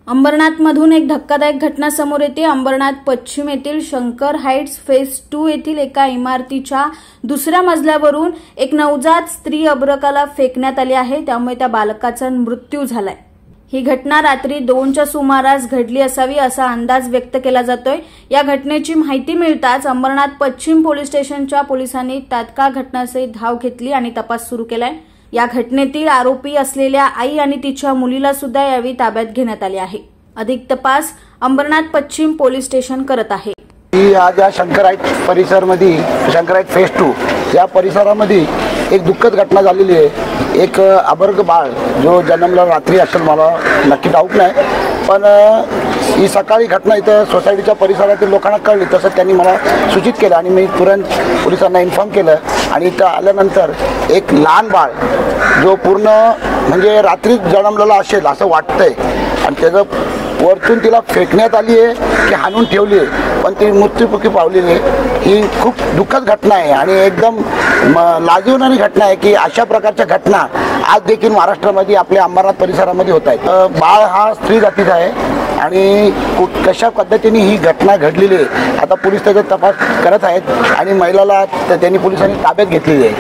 अंबरनाथमधून एक धक्कादायक घटना समोर येते। अंबरनाथ पश्चिम येथील शंकर हाइट्स फेज 2 येथील एका इमारतीच्या दुसऱ्या मजल्यावरून एक नवजात स्त्री अर्भकाला फेकण्यात आली आहे, त्यामुळे त्या बालकाचा मृत्यू झालाय। ही घटना रात्री 2च्या सुमारास घडली असावी असा अंदाज व्यक्त केला जातोय। या घटनेची माहिती मिळताच अंबरनाथ पश्चिम पोलीस स्टेशनच्या पोलिसांनी तात्काळ घटनास्थळी धाव घेतली आणि तपास सुरू केलाय। या घटनेतील आरोपी असलेल्या आई आणि तिच्या मुलीला सुद्धा यावेळी ताब्यात घेण्यात आले आहे। अधिक तपास अंबरनाथ पश्चिम पोलीस स्टेशन करत आहे। आज या शंकर हाइट परिसरामध्ये शंकर हाइट फेज 2 या परिसरामध्ये एक दुःखद घटना झालेली आहे। एक अबर्ग बाळ जो जन्मला रात्री असेल, मला नक्की ठाऊक नाही, पण ही सकाळी घटना इथं सोसायटीच्या परिसरातील लोकांना कळली, तसं त्यांनी मला सूचित केलं आणि मी तुरंत पोलिसांना इन्फॉर्म केलं। आणि इथं आल्यानंतर एक लहान बाळ जो पूर्ण म्हणजे रात्री जन्मलेला असेल असं वाटतंय आणि त्याचं वरतून तिला फेकण्यात आली आहे की हाणून ठेवली आहे, पण ती मृत्युमुखी पावलेली आहे। ही खूप दुःखद घटना आहे आणि एकदम लाजिरवाणी घटना आहे की अशा प्रकारच्या घटना आज देखील महाराष्ट्रामध्ये आपल्या अंबरनाथ परिसरामध्ये होत आहेत। बाळ हा स्त्री जातीचा आहे आणि कशा पद्धतीने ही घटना घडलेली आहे आता पोलीस त्याचा तपास करत आहेत आणि महिलाला त्यांनी पोलिसांनी ताब्यात घेतलेली आहे।